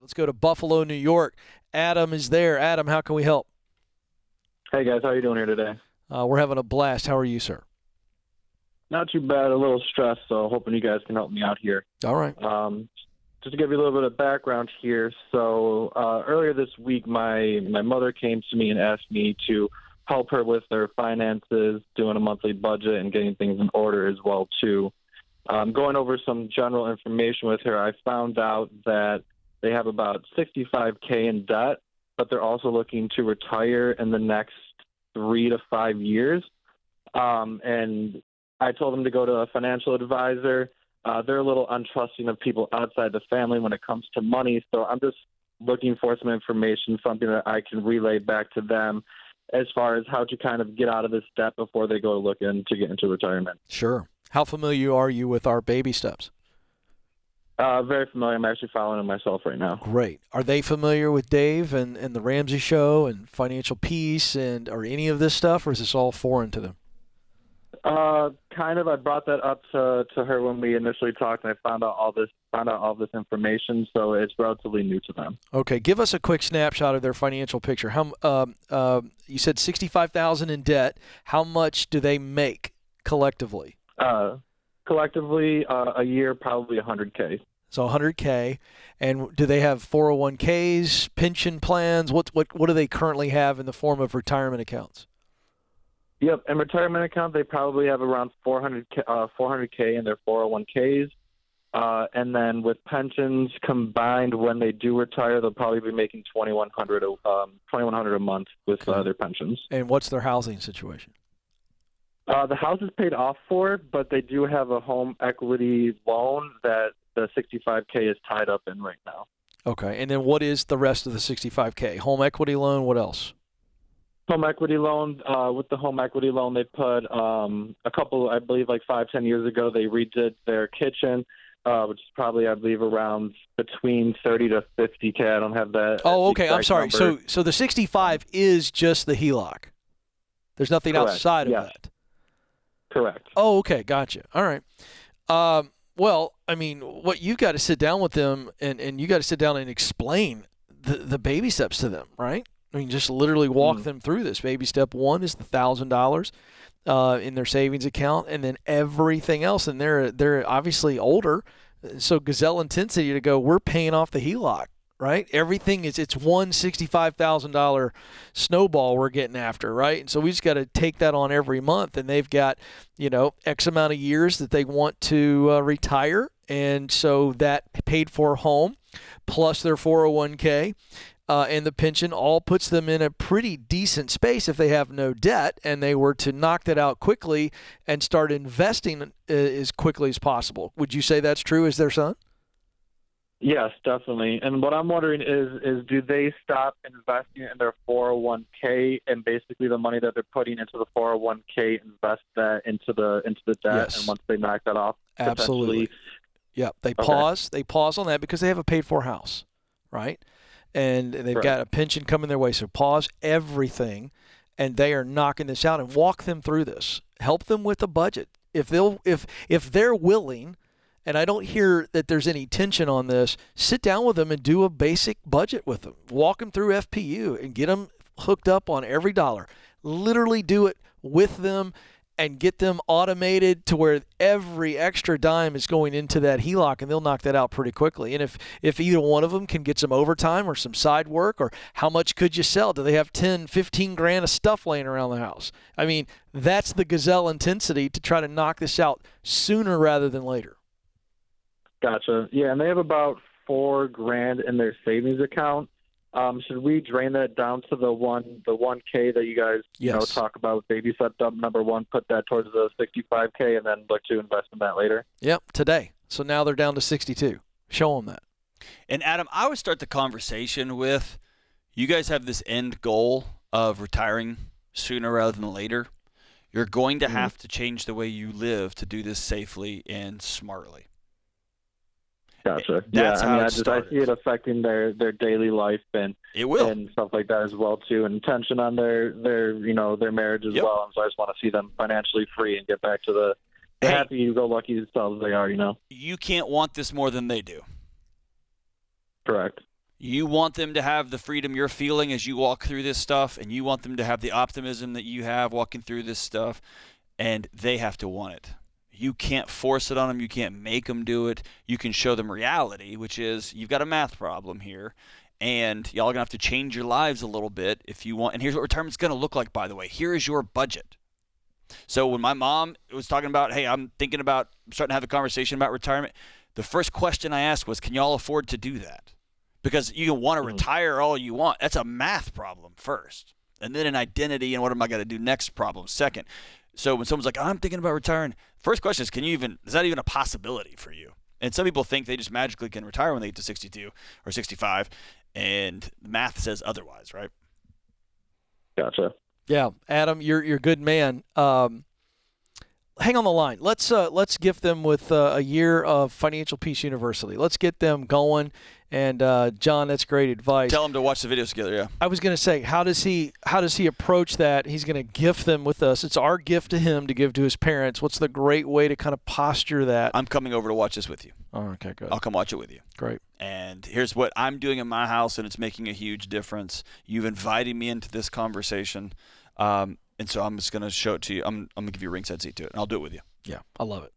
Let's go to Buffalo, New York. Adam is there. Adam, how can we help? Hey guys, how are you doing here today? We're having a blast. How are you, sir? Not too bad, a little stressed, so hoping you guys can help me out here. All right. Just to give you a little bit of background here, so earlier this week my mother came to me and asked me to help her with their finances, doing a monthly budget and getting things in order as well too. Going over some general information with her, I found out that they have about $65K in debt, but they're also looking to retire in the next 3 to 5 years. And I told them to go to a financial advisor. They're a little untrusting of people outside the family when it comes to money. So I'm just looking for some information, something that I can relay back to them as far as how to kind of get out of this debt before they go looking to get into retirement. Sure. How familiar are you with our baby steps? Very familiar. I'm actually following them myself right now. Great. Are they familiar with Dave and the Ramsey show and Financial Peace or any of this stuff, or is this all foreign to them? Kind of. I brought that up to her when we initially talked, and I found out all this information, so it's relatively new to them. Okay, give us a quick snapshot of their financial picture. You said $65,000 in debt. How much do they make collectively? Collectively, a year, probably $100K. So $100K. And do they have 401ks, pension plans? What do they currently have in the form of retirement accounts? Yep, in retirement account, they probably have around $400K in their 401ks. And then with pensions combined, when they do retire, they'll probably be making $2,100 a month with their pensions. And what's their housing situation? The house is paid off for, but they do have a home equity loan that the $65K is tied up in right now. Okay, and then what is the rest of the $65K? Home equity loan, what else? Home equity loan. With the home equity loan, they put a couple, I believe like 5-10 years ago, they redid their kitchen, which is probably, I believe, around between 30 to 50K. I don't have that. Oh, okay. I'm sorry. Number. So the 65 is just the HELOC. There's nothing Correct. outside of Yes. that. Correct. Oh, okay. Gotcha. All right. Well, I mean, what you got to sit down with them and you got to sit down and explain the baby steps to them, right? I mean, just literally walk them through this. Baby step one is the $1,000 in their savings account, and then everything else. And they're obviously older, so gazelle intensity to go, we're paying off the HELOC, right? Everything it's one $65,000 snowball we're getting after, right? And so we just got to take that on every month, and they've got, X amount of years that they want to retire, and so that paid for home plus their 401k and the pension all puts them in a pretty decent space if they have no debt and they were to knock that out quickly and start investing as quickly as possible. Would you say that's true as their son? Yes, definitely. And what I'm wondering is do they stop investing in their 401k and basically the money that they're putting into the 401k invest that into the debt? Yes. And once they knock that off, absolutely. Yeah, they pause on that because they have a paid for house, right? And they've got a pension coming their way. So pause everything, and they are knocking this out. And walk them through this. Help them with the budget. If they're willing, and I don't hear that there's any tension on this, sit down with them and do a basic budget with them. Walk them through FPU and get them hooked up on every dollar. Literally do it with them and get them automated to where every extra dime is going into that HELOC, and they'll knock that out pretty quickly. And if either one of them can get some overtime or some side work, or how much could you sell? Do they have 10, 15 grand of stuff laying around the house? I mean, that's the gazelle intensity to try to knock this out sooner rather than later. Gotcha. Yeah, and they have about $4 grand in their savings account. Should we drain that down to the 1K that you guys talk about with baby step number one, put that towards the 65K, and then look to invest in that later? Yep, today. So now they're down to 62. Show them that. And Adam, I would start the conversation with, you guys have this end goal of retiring sooner rather than later. You're going to have to change the way you live to do this safely and smartly. Gotcha. That's how I it started. I see it affecting their daily life and it will, and stuff like that as well too, and tension on their marriage as well. And so I just want to see them financially free and get back to the happy-go-lucky selves they are. You can't want this more than they do. Correct. You want them to have the freedom you're feeling as you walk through this stuff, and you want them to have the optimism that you have walking through this stuff, and they have to want it. You can't force it on them. You can't make them do it. You can show them reality, which is you've got a math problem here, and y'all are going to have to change your lives a little bit if you want. And here's what retirement's going to look like, by the way. Here is your budget. So when my mom was talking about, hey, I'm starting to have a conversation about retirement, the first question I asked was, can y'all afford to do that? Because you can want to retire all you want. That's a math problem first. And then an identity and what am I going to do next problem second. So when someone's like, I'm thinking about retiring, first question is, is that even a possibility for you? And some people think they just magically can retire when they get to 62 or 65, and math says otherwise, right? Gotcha. Yeah, Adam, you're a good man. Hang on the line. Let's gift them with a year of Financial Peace University. Let's get them going. And John, that's great advice. Tell them to watch the videos together. Yeah. I was going to say, how does he approach that? He's going to gift them with us. It's our gift to him to give to his parents. What's the great way to kind of posture that? I'm coming over to watch this with you. Oh, okay, good. I'll come watch it with you. Great. And here's what I'm doing in my house, and it's making a huge difference. You've invited me into this conversation. And so I'm just going to show it to you. I'm going to give you a ringside seat to it, and I'll do it with you. Yeah, I love it.